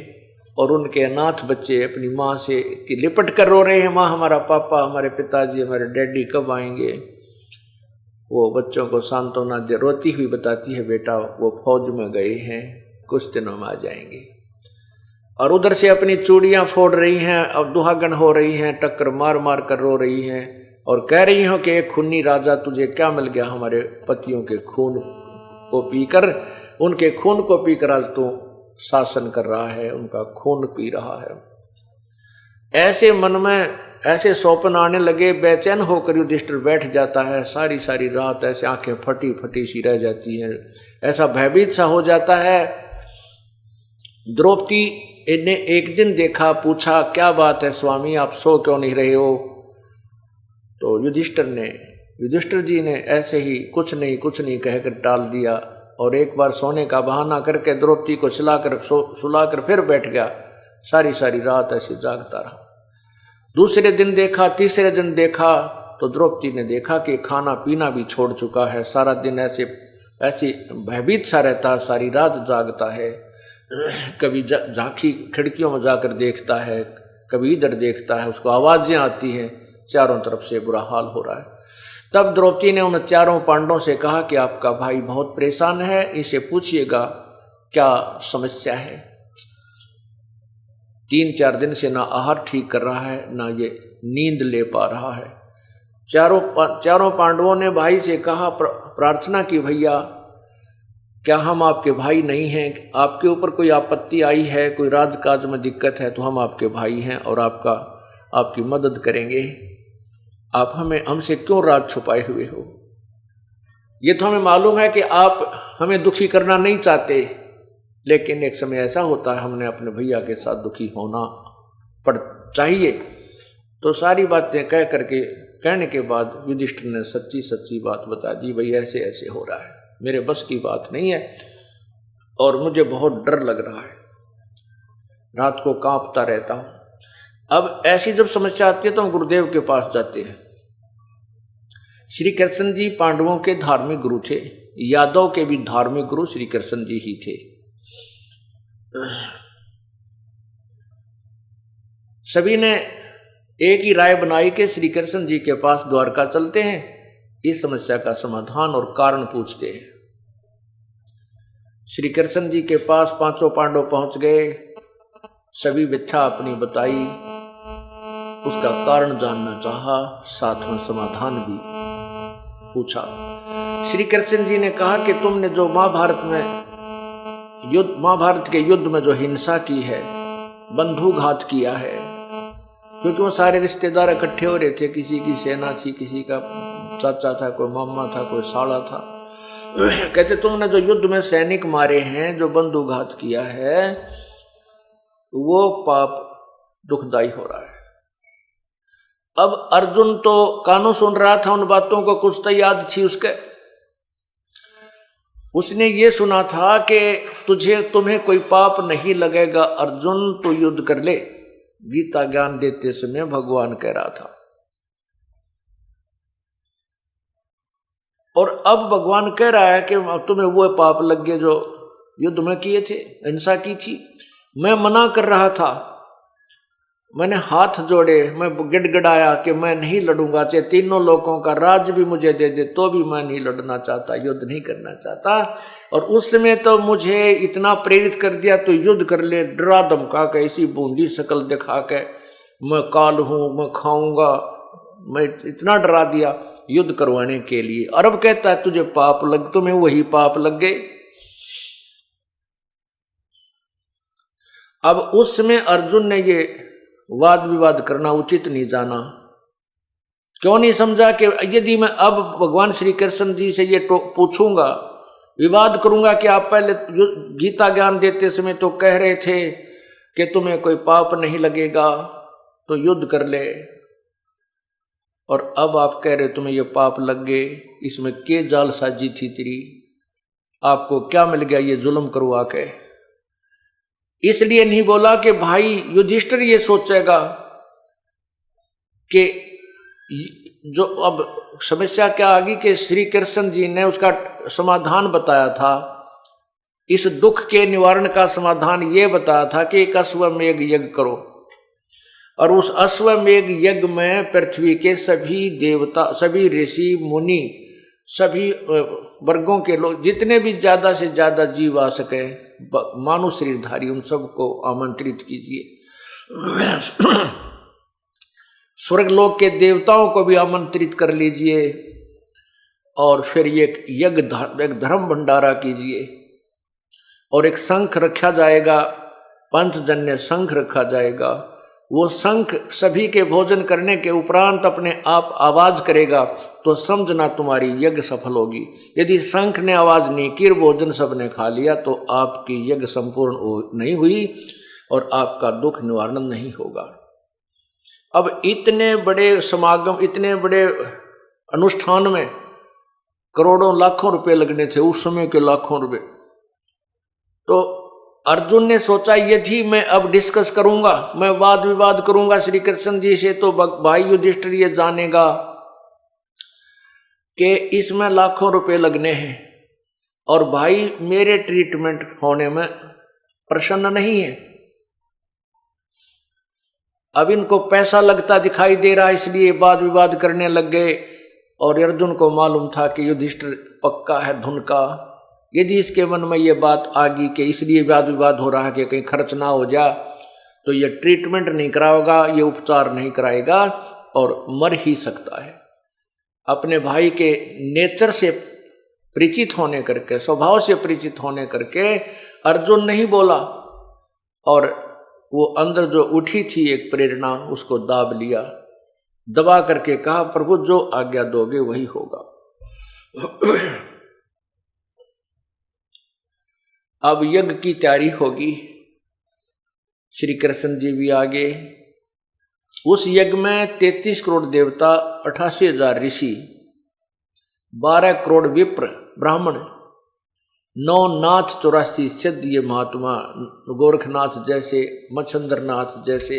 और उनके अनाथ बच्चे अपनी माँ से लिपट कर रो रहे हैं, माँ हमारा पापा, हमारे पिताजी, हमारे डैडी कब आएंगे। वो बच्चों को सांत्वना दे रोती हुई बताती है, बेटा वो फौज में गए हैं, कुछ दिनों में आ जाएंगे। और उधर से अपनी चूड़ियां फोड़ रही हैं, अब दुहागन हो रही हैं, टक्कर मार मार कर रो रही हैं और कह रही हो कि एक खूनी राजा तुझे क्या मिल गया, हमारे पतियों के खून को पीकर, उनके खून को पीकर आज तू शासन कर रहा है, उनका खून पी रहा है। ऐसे मन में ऐसे स्वप्न आने लगे, बेचैन होकर युधिष्ठिर बैठ जाता है, सारी सारी रात ऐसे आंखें फटी फटी सी रह जाती हैं, ऐसा भयभीत सा हो जाता है। द्रौपदी ने एक दिन देखा, पूछा क्या बात है स्वामी, आप सो क्यों नहीं रहे हो। तो युधिष्ठिर जी ने ऐसे ही कुछ नहीं कहकर टाल दिया और एक बार सोने का बहाना करके द्रौपदी को सुलाकर फिर बैठ गया। सारी सारी रात ऐसे जागता रहा। दूसरे दिन देखा, तीसरे दिन देखा तो द्रौपदी ने देखा कि खाना पीना भी छोड़ चुका है, सारा दिन ऐसे भयभीत सा रहता है, सारी रात जागता है, कभी झांकी खिड़कियों में जाकर देखता है, कभी इधर देखता है, उसको आवाजें आती हैं, चारों तरफ से बुरा हाल हो रहा है। तब द्रौपदी ने उन चारों पांडवों से कहा कि आपका भाई बहुत परेशान है, इसे पूछिएगा क्या समस्या है। 3-4 दिन से ना आहार ठीक कर रहा है, ना ये नींद ले पा रहा है। चारों पांडवों ने भाई से कहा, प्रार्थना की, भैया क्या हम आपके भाई नहीं हैं, आपके ऊपर कोई आपत्ति आई है, कोई राजकाज में दिक्कत है तो हम आपके भाई हैं और आपकी मदद करेंगे, आप हमसे क्यों राज छुपाए हुए हो। ये तो हमें मालूम है कि आप हमें दुखी करना नहीं चाहते, लेकिन एक समय ऐसा होता है हमने अपने भैया के साथ दुखी होना पड़ चाहिए। तो सारी बातें कहने के बाद युधिष्ठिर ने सच्ची बात बता दी, भाई ऐसे ऐसे हो रहा है, मेरे बस की बात नहीं है और मुझे बहुत डर लग रहा है, रात को कांपता रहता हूं। अब ऐसी जब समस्या आती है तो हम गुरुदेव के पास जाते हैं। श्री कृष्ण जी पांडवों के धार्मिक गुरु थे, यादव के भी धार्मिक गुरु श्री कृष्ण जी ही थे। सभी ने एक ही राय बनाई कि श्री कृष्ण जी के पास द्वारका चलते हैं, इस समस्या का समाधान और कारण पूछते हैं। श्री कृष्ण जी के पास पांचों पांडव पहुंच गए, सभी व्यथा अपनी बताई, उसका कारण जानना चाहा, साथ में समाधान भी पूछा। श्री कृष्ण जी ने कहा कि तुमने जो महाभारत के युद्ध में जो हिंसा की है, बंधुघात किया है, क्योंकि वो सारे रिश्तेदार इकट्ठे हो रहे थे, किसी की सेना थी, किसी का चाचा था, कोई मामा था, कोई साला था। कहते तुमने जो युद्ध में सैनिक मारे हैं, जो बंधुघात किया है, वो पाप दुखदाई हो रहा है। अब अर्जुन तो कानों सुन रहा था उन बातों को, कुछ तो याद थी उसने ये सुना था कि तुम्हें कोई पाप नहीं लगेगा अर्जुन, तो युद्ध कर ले। गीता ज्ञान देते समय भगवान कह रहा था। और अब भगवान कह रहा है कि तुम्हें वो पाप लग गए जो युद्ध में किए थे, हिंसा की थी। मैं मना कर रहा था, मैंने हाथ जोड़े, मैं गिड़गिड़ाया कि मैं नहीं लड़ूंगा, चाहे तीनों लोगों का राज भी मुझे दे दे तो भी मैं नहीं लड़ना चाहता, युद्ध नहीं करना चाहता। और उस समय तो मुझे इतना प्रेरित कर दिया, तो युद्ध कर ले, डरा धमका के, ऐसी बूंदी शक्ल दिखा के, मैं काल हूं, मैं खाऊंगा, मैं इतना डरा दिया युद्ध करवाने के लिए। और अब कहता है तुझे पाप लग, तुम्हें वही पाप लग गए। अब उस समय अर्जुन ने ये वाद विवाद करना उचित नहीं जाना। क्यों नहीं समझा कि यदि मैं अब भगवान श्री कृष्ण जी से ये पूछूंगा, विवाद करूंगा कि आप पहले गीता ज्ञान देते समय तो कह रहे थे कि तुम्हें कोई पाप नहीं लगेगा तो युद्ध कर ले, और अब आप कह रहे तुम्हें ये पाप लग गए, इसमें के जाल साजी थी तेरी। आपको क्या मिल गया ये जुल्म करवा के। इसलिए नहीं बोला कि भाई युधिष्ठिर ये सोचेगा कि जो अब समस्या क्या आ गई कि श्री कृष्ण जी ने उसका समाधान बताया था, इस दुख के निवारण का समाधान ये बताया था कि एक अश्वमेघ यज्ञ करो, और उस अश्वमेघ यज्ञ में पृथ्वी के सभी देवता, सभी ऋषि मुनि, सभी वर्गों के लोग, जितने भी ज्यादा से ज्यादा जीव आ सके मानव शरीरधारी, उन सबको आमंत्रित कीजिए। स्वर्गलोक के देवताओं को भी आमंत्रित कर लीजिए, और फिर ये यज्ञ एक धर्म भंडारा कीजिए, और एक शंख रखा जाएगा, पंचजन्य शंख रखा जाएगा। वो शंख सभी के भोजन करने के उपरांत अपने आप आवाज करेगा, तो समझना तुम्हारी यज्ञ सफल होगी। यदि शंख ने आवाज नहीं की, भोजन सबने खा लिया, तो आपकी यज्ञ संपूर्ण नहीं हुई और आपका दुख निवारण नहीं होगा। अब इतने बड़े समागम, इतने बड़े अनुष्ठान में करोड़ों लाखों रुपए लगने थे, उस समय के लाखों रुपए। तो अर्जुन ने सोचा यदि मैं अब डिस्कस करूंगा, मैं वाद विवाद करूंगा श्री कृष्ण जी से, तो भाई युधिष्ठिर ये जानेगा कि इसमें लाखों रुपए लगने हैं, और भाई मेरे ट्रीटमेंट होने में प्रसन्न नहीं है। अब इनको पैसा लगता दिखाई दे रहा, इसलिए वाद विवाद करने लग गए। और अर्जुन को मालूम था कि युधिष्ठिर पक्का है धुन का। यदि इसके मन में ये बात आ गई कि इसलिए वाद विवाद हो रहा है कि कहीं खर्च ना हो जा, तो ये ट्रीटमेंट नहीं कराएगा, ये उपचार नहीं कराएगा और मर ही सकता है। अपने भाई के नेचर से परिचित होने करके, स्वभाव से परिचित होने करके अर्जुन नहीं बोला, और वो अंदर जो उठी थी एक प्रेरणा, उसको दाब लिया, दबा करके कहा प्रभु जो आज्ञा दोगे वही होगा। अब यज्ञ की तैयारी होगी, श्री कृष्ण जी भी आगे। उस यज्ञ में 33 करोड़ देवता, 88,000 ऋषि, 12 करोड़ विप्र ब्राह्मण, 9 नाथ, 84 सिद्ध, ये महात्मा गोरखनाथ जैसे, मच्छंद्रनाथ जैसे,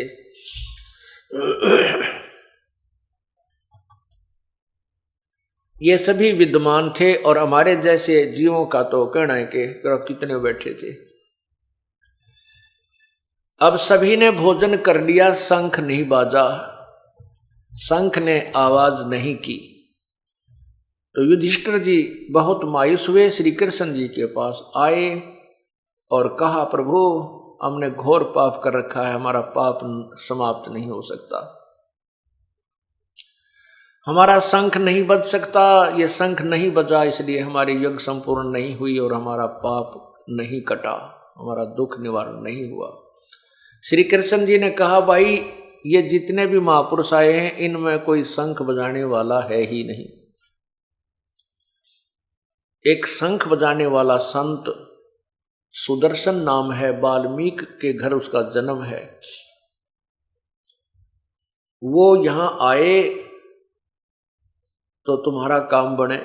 ये सभी विद्वान थे। और हमारे जैसे जीवों का तो कहना है कि कितने बैठे थे। अब सभी ने भोजन कर लिया, शंख नहीं बाजा, शंख ने आवाज नहीं की। तो युधिष्ठिर जी बहुत मायूस हुए, श्री कृष्ण जी के पास आए और कहा प्रभु हमने घोर पाप कर रखा है, हमारा पाप समाप्त नहीं हो सकता, हमारा शंख नहीं बज सकता, ये शंख नहीं बजा इसलिए हमारी यज्ञ संपूर्ण नहीं हुई और हमारा पाप नहीं कटा, हमारा दुख निवारण नहीं हुआ। श्री कृष्ण जी ने कहा भाई ये जितने भी महापुरुष आए हैं इनमें कोई शंख बजाने वाला है ही नहीं। एक शंख बजाने वाला संत सुदर्शन नाम है, वाल्मीकि के घर उसका जन्म है, वो यहां आए तो तुम्हारा काम बने।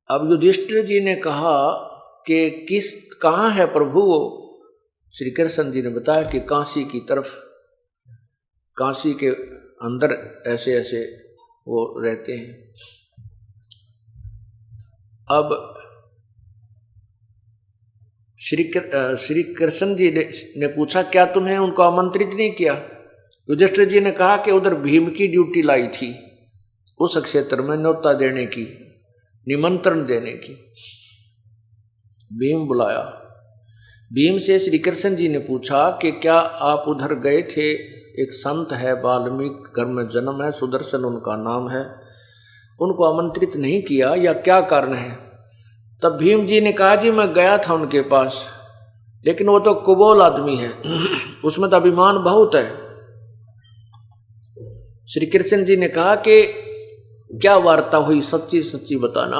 अब युधिष्ठिर जी ने कहा कि कहाँ है प्रभु वो? श्री कृष्ण जी ने बताया कि काशी की तरफ, काशी के अंदर ऐसे ऐसे वो रहते हैं। अब श्री कृष्ण जी ने पूछा क्या तुमने उनको आमंत्रित नहीं किया? युधिष्ठिर जी ने कहा कि उधर भीम की ड्यूटी लाई थी, उस क्षेत्र में न्योता देने की, निमंत्रण देने की। भीम बुलाया। भीम से श्री कृष्ण जी ने पूछा कि क्या आप उधर गए थे? एक संत है, वाल्मीकि घर में जन्म है, सुदर्शन उनका नाम है, उनको आमंत्रित नहीं किया या क्या कारण है? तब भीम जी ने कहा जी मैं गया था उनके पास, लेकिन वो तो कुबोल आदमी है, उसमें तो अभिमान बहुत है। श्री कृष्ण जी ने कहा कि क्या वार्ता हुई, सच्ची सच्ची बताना।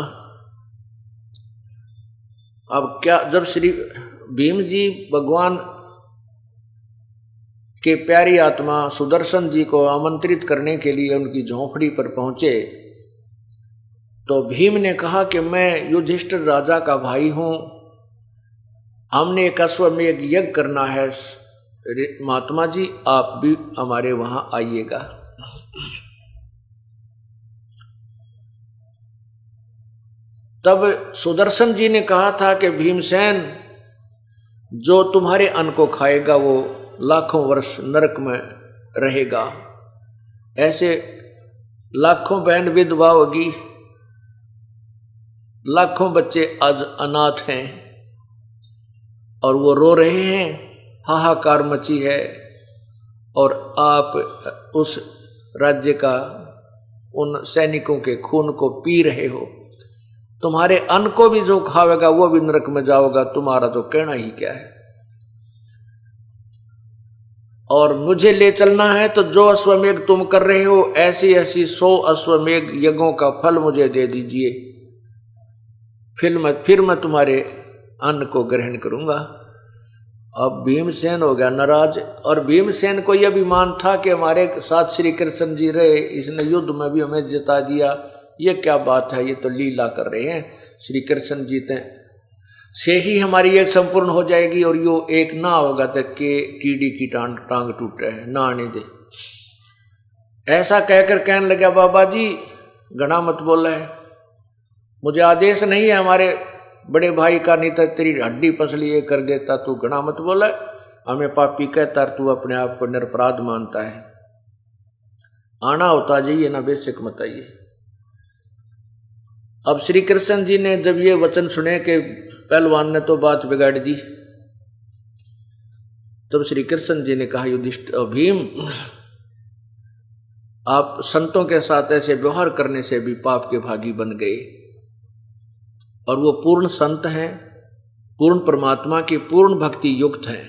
अब क्या, जब श्री भीम जी भगवान के प्यारी आत्मा सुदर्शन जी को आमंत्रित करने के लिए उनकी झोंपड़ी पर पहुंचे, तो भीम ने कहा कि मैं युधिष्ठिर राजा का भाई हूं, हमने एक अश्वमेध यज्ञ करना है, महात्मा जी आप भी हमारे वहां आइएगा। तब सुदर्शन जी ने कहा था कि भीमसेन, जो तुम्हारे अन्न को खाएगा वो लाखों वर्ष नरक में रहेगा। ऐसे लाखों बहन विधवा होगी, लाखों बच्चे आज अनाथ हैं और वो रो रहे हैं, हाहाकार मची है, और आप उस राज्य का उन सैनिकों के खून को पी रहे हो। तुम्हारे अन्न को भी जो खावेगा वो भी नरक में जाओगा, तुम्हारा तो कहना ही क्या है। और मुझे ले चलना है तो जो अश्वमेध तुम कर रहे हो ऐसी ऐसी 100 अश्वमेध यज्ञों का फल मुझे दे दीजिए, फिर मैं तुम्हारे अन्न को ग्रहण करूंगा। अब भीमसेन हो गया नाराज, और भीमसेन को यह अभिमान था कि हमारे साथ श्री कृष्ण जी रहे, इसने युद्ध में भी हमें जिता दिया, ये क्या बात है, ये तो लीला कर रहे हैं। श्री कृष्ण जीते से ही हमारी एक संपूर्ण हो जाएगी, और यो एक ना होगा तो के कीड़ी की टांग टूट रहे हैं, ना आने दे। ऐसा कहकर कहने लगा, बाबा जी घना मत बोल रहे, मुझे आदेश नहीं है हमारे बड़े भाई का, नहीं तो तेरी हड्डी पसली ये कर देता, तू घना मत बोला, हमें पापी कहता, तू अपने आप को निरपराध मानता है। आना होता जाइए ना, बेशक मत आइए। अब श्री कृष्ण जी ने जब ये वचन सुने कि पहलवान ने तो बात बिगाड़ दी, तब श्री कृष्ण जी ने कहा, युधिष्ठिर भीम, आप संतों के साथ ऐसे व्यवहार करने से भी पाप के भागी बन गए, और वो पूर्ण संत हैं, पूर्ण परमात्मा की पूर्ण भक्ति युक्त हैं।